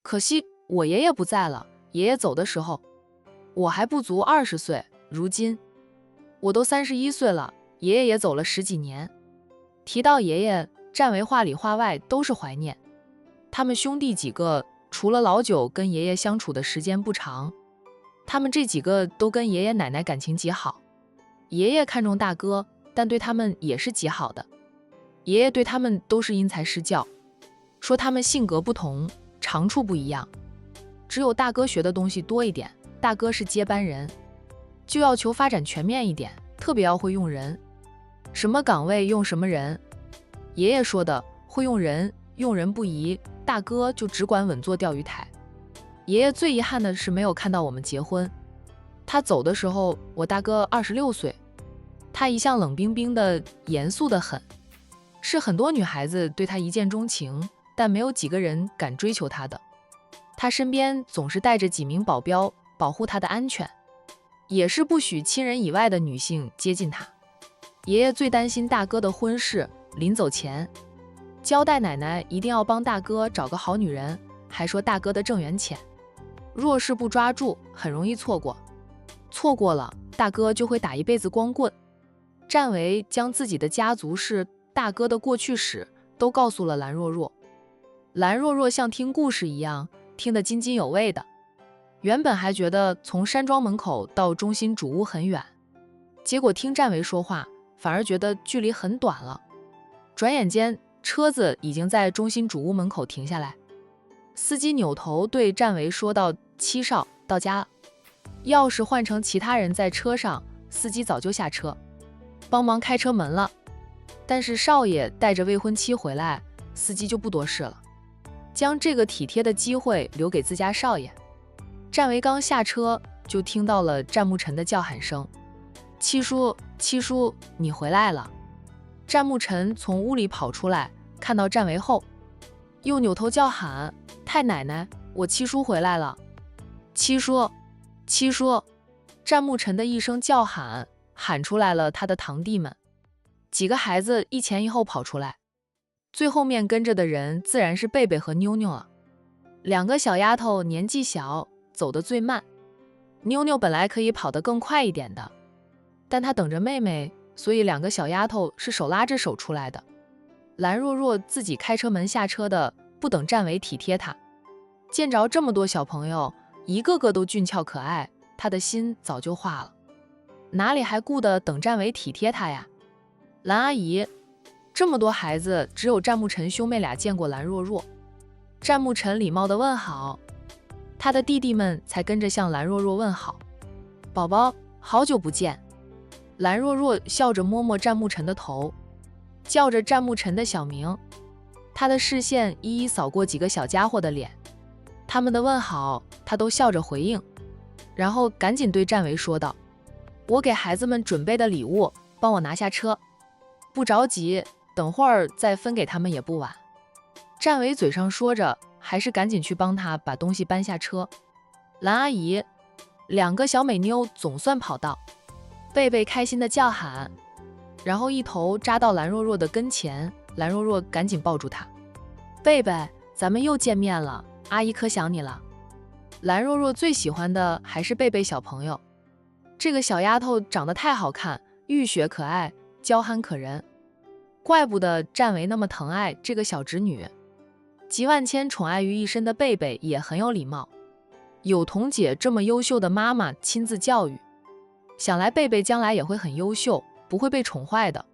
可惜我爷爷不在了，爷爷走的时候，我还不足20岁，如今我都31岁了，爷爷也走了10几年。提到爷爷，占为话里话外都是怀念。他们兄弟几个，除了老九跟爷爷相处的时间不长，他们这几个都跟爷爷奶奶感情极好。爷爷看重大哥，但对他们也是极好的。爷爷对他们都是因材施教，说他们性格不同，长处不一样，只有大哥学的东西多一点，大哥是接班人，就要求发展全面一点，特别要会用人，什么岗位用什么人。爷爷说的会用人，用人不疑，大哥就只管稳坐钓鱼台。爷爷最遗憾的是没有看到我们结婚，他走的时候我大哥26岁，他一向冷冰冰的，严肃的很，是很多女孩子对他一见钟情，但没有几个人敢追求他的。他身边总是带着几名保镖保护他的安全，也是不许亲人以外的女性接近他。爷爷最担心大哥的婚事，临走前交代奶奶一定要帮大哥找个好女人，还说大哥的正缘浅，若是不抓住很容易错过，错过了大哥就会打一辈子光棍。占为将自己的家族事、大哥的过去史都告诉了蓝若若。蓝若若像听故事一样听得津津有味的，原本还觉得从山庄门口到中心主屋很远，结果听占为说话反而觉得距离很短了。转眼间车子已经在中心主屋门口停下来，司机扭头对占为说道：七少，到家了。钥匙换成其他人在车上，司机早就下车帮忙开车门了。但是少爷带着未婚妻回来，司机就不多事了，将这个体贴的机会留给自家少爷。占为刚下车就听到了占木尘的叫喊声：七叔，七叔，你回来了。占木尘从屋里跑出来，看到占为后又扭头叫喊：太奶奶，我七叔回来了。七叔，七叔。占木尘的一声叫喊喊出来了他的堂弟们，几个孩子一前一后跑出来，最后面跟着的人自然是贝贝和妞妞了。两个小丫头年纪小，走得最慢，妞妞本来可以跑得更快一点的，但她等着妹妹，所以两个小丫头是手拉着手出来的。蓝若若自己开车门下车的，不等占为体贴她，见着这么多小朋友，一个个都俊俏可爱，她的心早就化了，哪里还顾得等占为体贴她呀？蓝阿姨，这么多孩子，只有占木尘兄妹俩见过蓝若若。占木尘礼貌地问好，他的弟弟们才跟着向蓝若若问好。宝宝，好久不见。蓝若若笑着摸摸占木尘的头，叫着占木尘的小名。他的视线一一扫过几个小家伙的脸，他们的问好他都笑着回应，然后赶紧对占为说道：我给孩子们准备的礼物，帮我拿下车，不着急，等会儿再分给他们也不晚。占为嘴上说着，还是赶紧去帮他把东西搬下车。蓝阿姨，两个小美妞总算跑到，贝贝开心的叫喊，然后一头扎到蓝若若的跟前。蓝若若赶紧抱住她：贝贝，咱们又见面了，阿姨可想你了。蓝若若最喜欢的还是贝贝小朋友，这个小丫头长得太好看，浴血可爱，娇憨可人，怪不得占为那么疼爱这个小侄女。集万千宠爱于一身的贝贝也很有礼貌，有彤姐这么优秀的妈妈亲自教育，想来贝贝将来也会很优秀，不会被宠坏的。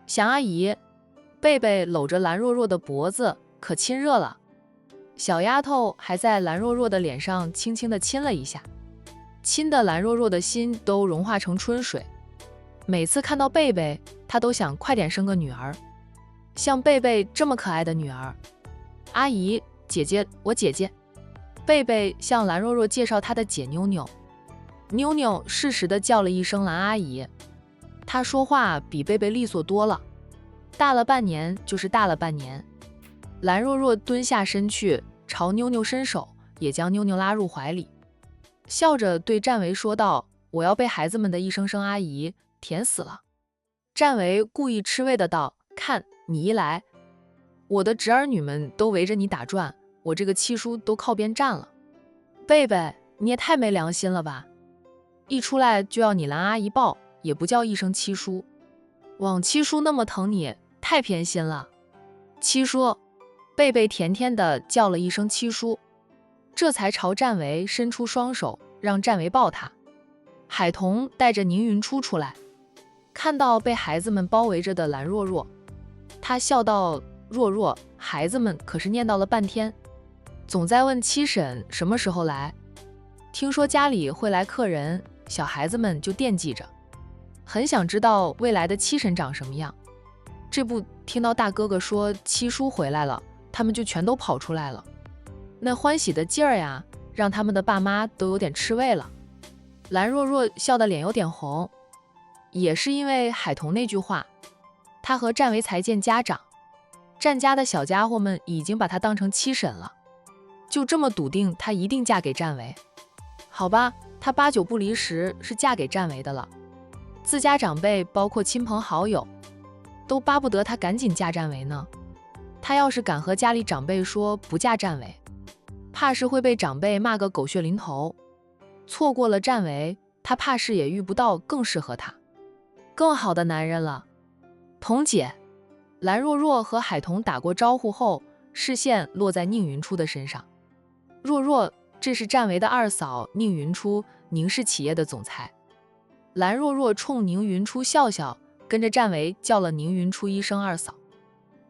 想阿姨，贝贝搂着蓝若若的脖子，可亲热了。小丫头还在蓝若若的脸上轻轻地亲了一下，亲的蓝若若的心都融化成春水。每次看到贝贝，她都想快点生个女儿，像贝贝这么可爱的女儿。阿姨，姐姐，我姐姐。贝贝向蓝若若介绍她的姐妞妞，妞妞适时地叫了一声蓝阿姨。她说话比贝贝利索多了，大了半年就是大了半年。蓝若若蹲下身去朝妞妞伸手，也将妞妞拉入怀里，笑着对占为说道：我要被孩子们的一声声阿姨甜死了。占为故意吃味的道：看你一来，我的侄儿女们都围着你打转，我这个七叔都靠边站了。贝贝，你也太没良心了吧！一出来就要你兰阿姨抱，也不叫一声七叔。枉七叔那么疼你，太偏心了。七叔，贝贝甜甜地叫了一声七叔，这才朝战维伸出双手，让战维抱他。海童带着宁云初出来，看到被孩子们包围着的蓝若若，他笑道：若若，孩子们可是念叨了半天，总在问七婶什么时候来。听说家里会来客人，小孩子们就惦记着，很想知道未来的七婶长什么样。这不，听到大哥哥说七叔回来了，他们就全都跑出来了。那欢喜的劲儿呀，让他们的爸妈都有点吃味了。蓝若若笑得脸有点红，也是因为海童那句话，他和战维才见家长，战家的小家伙们已经把她当成七婶了，就这么笃定她一定嫁给战维。好吧，她8、9不离10是嫁给战维的了，自家长辈包括亲朋好友都巴不得她赶紧嫁战维呢。她要是敢和家里长辈说不嫁战维，怕是会被长辈骂个狗血淋头。错过了战维，她怕是也遇不到更适合她、更好的男人了。童姐，蓝若若和海童打过招呼后，视线落在宁云初的身上。若若，这是战维的二嫂宁云初，宁氏企业的总裁。蓝若若冲宁云初笑笑，跟着战维叫了宁云初一声二嫂。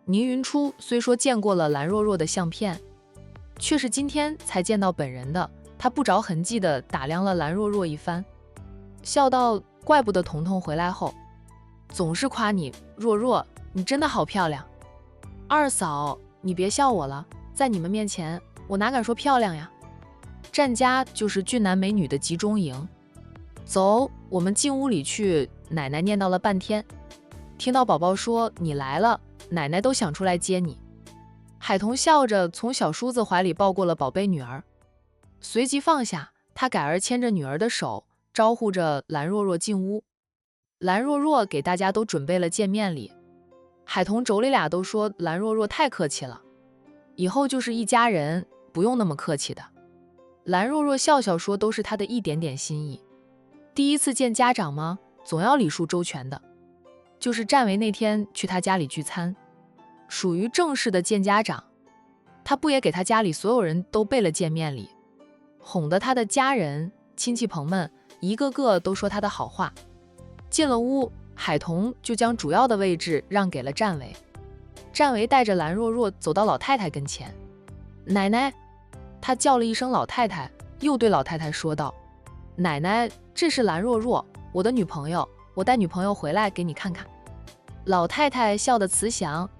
宁云初虽说见过了蓝若若的相片，却是今天才见到本人的。他不着痕迹地打量了蓝若若一番，笑道：怪不得彤彤回来后总是夸你，若若，你真的好漂亮。二嫂，你别笑我了，在你们面前我哪敢说漂亮呀。战家就是俊男美女的集中营，走，我们进屋里去。奶奶念叨了半天，听到宝宝说你来了，奶奶都想出来接你。海童笑着从小叔子怀里抱过了宝贝女儿，随即放下，他改而牵着女儿的手，招呼着蓝若若进屋。蓝若若给大家都准备了见面礼，海童妯娌俩都说蓝若若太客气了，以后就是一家人，不用那么客气的。蓝若若笑笑说都是她的一点点心意，第一次见家长吗，总要礼数周全的。就是战维那天去他家里聚餐，属于正式的见家长，他不也给他家里所有人都备了见面礼，哄得他的家人亲戚朋们一个个都说他的好话。进了屋，海童就将主要的位置让给了战维。战维带着蓝若若走到老太太跟前，奶奶，他叫了一声老太太，又对老太太说道：奶奶，这是蓝若若，我的女朋友，我带女朋友回来给你看看。老太太笑得慈祥：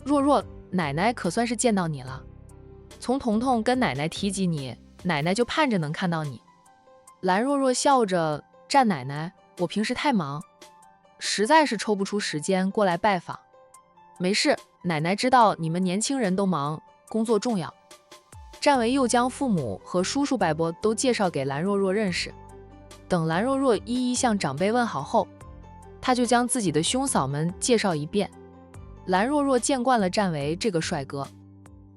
若若，奶奶可算是见到你了，从彤彤跟奶奶提及你，奶奶就盼着能看到你。蓝若若笑着：战奶奶，我平时太忙，实在是抽不出时间过来拜访。没事，奶奶知道你们年轻人都忙，工作重要。战维又将父母和叔叔伯伯都介绍给蓝若若认识。等蓝若若一一向长辈问好后，他就将自己的兄嫂们介绍一遍。蓝若若见惯了战维这个帅哥，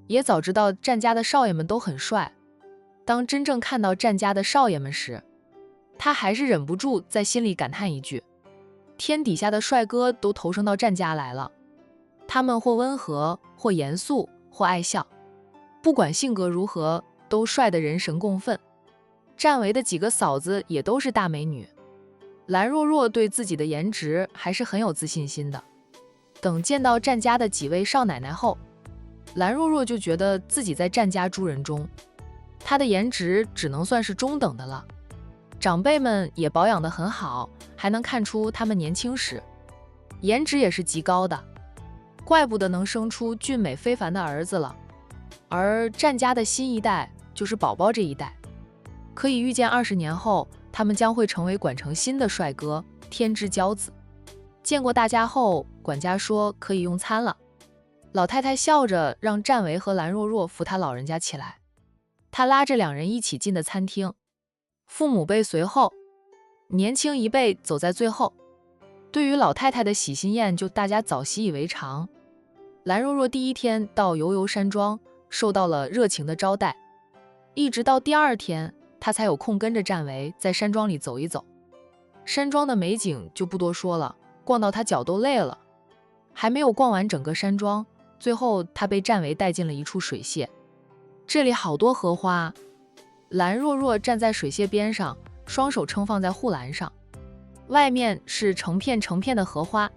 也早知道战家的少爷们都很帅，当真正看到战家的少爷们时，他还是忍不住在心里感叹一句：天底下的帅哥都投生到战家来了，他们或温和，或严肃，或爱笑，不管性格如何，都帅得人神共愤。战维的几个嫂子也都是大美女，蓝若若对自己的颜值还是很有自信心的。等见到战家的几位少奶奶后，蓝若若就觉得自己在战家诸人中，她的颜值只能算是中等的了。长辈们也保养得很好，还能看出他们年轻时颜值也是极高的，怪不得能生出俊美非凡的儿子了。而战家的新一代就是宝宝这一代，可以预见20年后他们将会成为管城新的帅哥，天之骄子。见过大家后，管家说可以用餐了。老太太笑着让战维和蓝若若扶他老人家起来，她拉着两人一起进的餐厅，父母辈随后，年轻一辈走在最后。对于老太太的喜新宴，就大家早习以为常。蓝若若第一天到悠悠山庄，受到了热情的招待。一直到第二天，他才有空跟着战维在山庄里走一走。山庄的美景就不多说了，逛到他脚都累了。还没有逛完整个山庄，最后他被战维带进了一处水榭。这里好多荷花，蓝若若站在水榭边上，双手撑放在护栏上，外面是成片成片的荷花。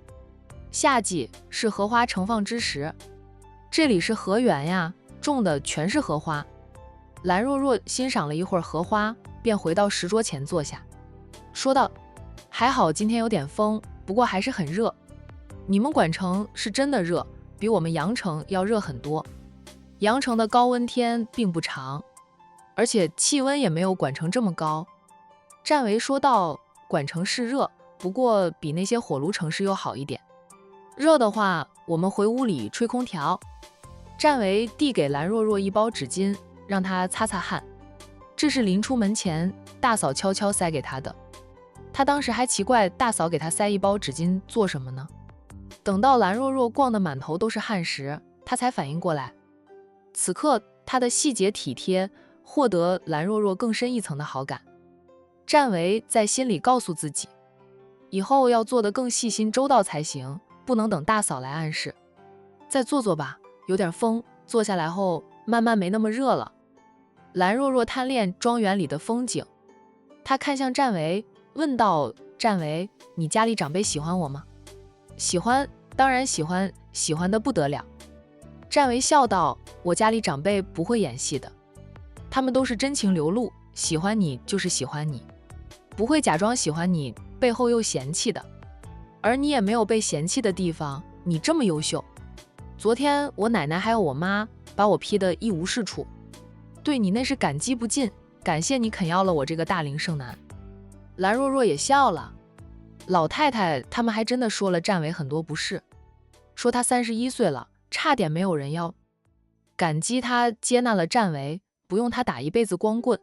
夏季是荷花盛放之时，这里是荷园呀，种的全是荷花。蓝若若欣赏了一会儿荷花，便回到石桌前坐下，说道：“还好今天有点风，不过还是很热。你们管城是真的热，比我们阳城要热很多。阳城的高温天并不长，而且气温也没有管城这么高。”战维说道：“管城是热，不过比那些火炉城市又好一点。热的话，我们回屋里吹空调。”战维递给蓝若若一包纸巾，让她擦擦汗。这是临出门前大嫂悄悄塞给她的。她当时还奇怪大嫂给她塞一包纸巾做什么呢？等到蓝若若逛得满头都是汗时，她才反应过来。此刻她的细节体贴获得蓝若若更深一层的好感。战维在心里告诉自己，以后要做得更细心周到才行，不能等大嫂来暗示。再坐坐吧，有点风，坐下来后慢慢没那么热了。蓝若若贪恋庄园里的风景，她看向战维，问道：“战维，你家里长辈喜欢我吗？”“喜欢，当然喜欢，喜欢的不得了。”战维笑道：“我家里长辈不会演戏的，他们都是真情流露，喜欢你就是喜欢你，不会假装喜欢你，背后又嫌弃的。而你也没有被嫌弃的地方，你这么优秀。昨天我奶奶还有我妈把我批得一无是处，对你那是感激不尽，感谢你肯要了我这个大龄剩男。”蓝若若也笑了。老太太他们还真的说了战维很多不是，说他31岁了，差点没有人要，感激他接纳了战维，不用他打一辈子光棍，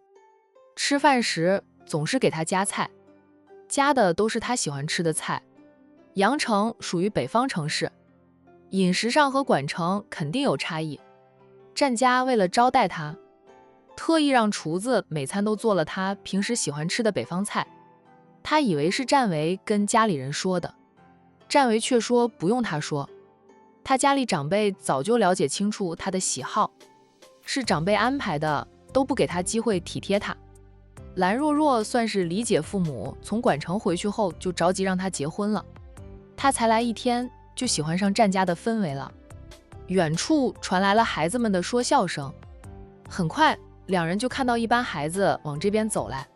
吃饭时总是给他夹菜，夹的都是他喜欢吃的菜。阳城属于北方城市，饮食上和管城肯定有差异。战家为了招待他，特意让厨子每餐都做了他平时喜欢吃的北方菜。他以为是战维跟家里人说的，战维却说不用他说，他家里长辈早就了解清楚他的喜好，是长辈安排的，都不给他机会体贴他。蓝若若算是理解父母从管城回去后就着急让他结婚了，他才来1天就喜欢上战家的氛围了。远处传来了孩子们的说笑声，很快两人就看到一班孩子往这边走来。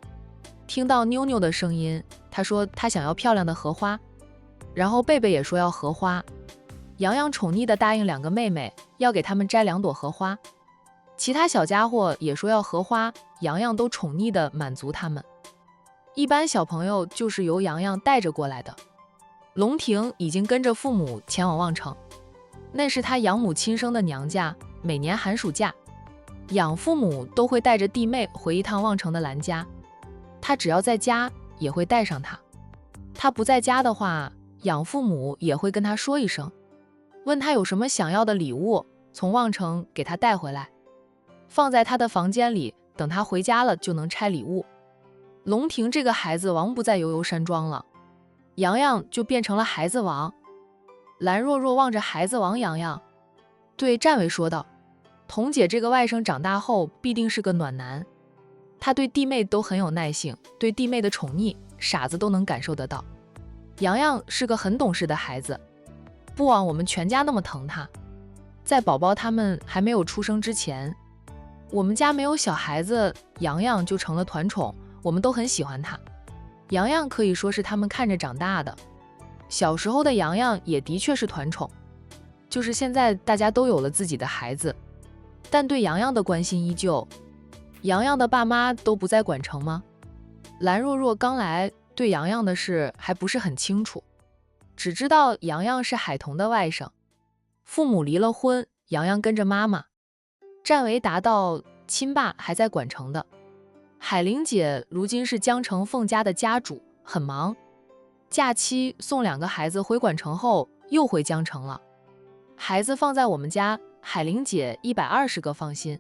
听到妞妞的声音，他说他想要漂亮的荷花，然后贝贝也说要荷花。洋洋宠溺地答应2个妹妹要给他们摘2朵荷花，其他小家伙也说要荷花，洋洋都宠溺地满足他们。一般小朋友就是由洋洋带着过来的。龙婷已经跟着父母前往望城，那是他养母亲生的娘家，每年寒暑假，养父母都会带着弟妹回一趟望城的兰家。他只要在家也会带上他，他不在家的话，养父母也会跟他说一声，问他有什么想要的礼物，从望城给他带回来，放在他的房间里，等他回家了就能拆礼物。龙婷这个孩子王不在悠悠山庄了，洋洋就变成了孩子王。蓝若若望着孩子王洋洋，对战维说道：“彤姐这个外甥长大后必定是个暖男，他对弟妹都很有耐性，对弟妹的宠溺，傻子都能感受得到。洋洋是个很懂事的孩子，不枉我们全家那么疼他。在宝宝他们还没有出生之前，我们家没有小孩子，洋洋就成了团宠，我们都很喜欢他。洋洋可以说是他们看着长大的，小时候的洋洋也的确是团宠，就是现在大家都有了自己的孩子，但对洋洋的关心依旧。洋洋的爸妈都不在管城吗？”蓝若若刚来，对洋洋的事还不是很清楚，只知道洋洋是海童的外甥，父母离了婚，洋洋跟着妈妈。战维答道：“亲爸还在管城的，海玲姐如今是江城凤家的家主，很忙，假期送2个孩子回管城后又回江城了，孩子放在我们家，海玲姐120个放心。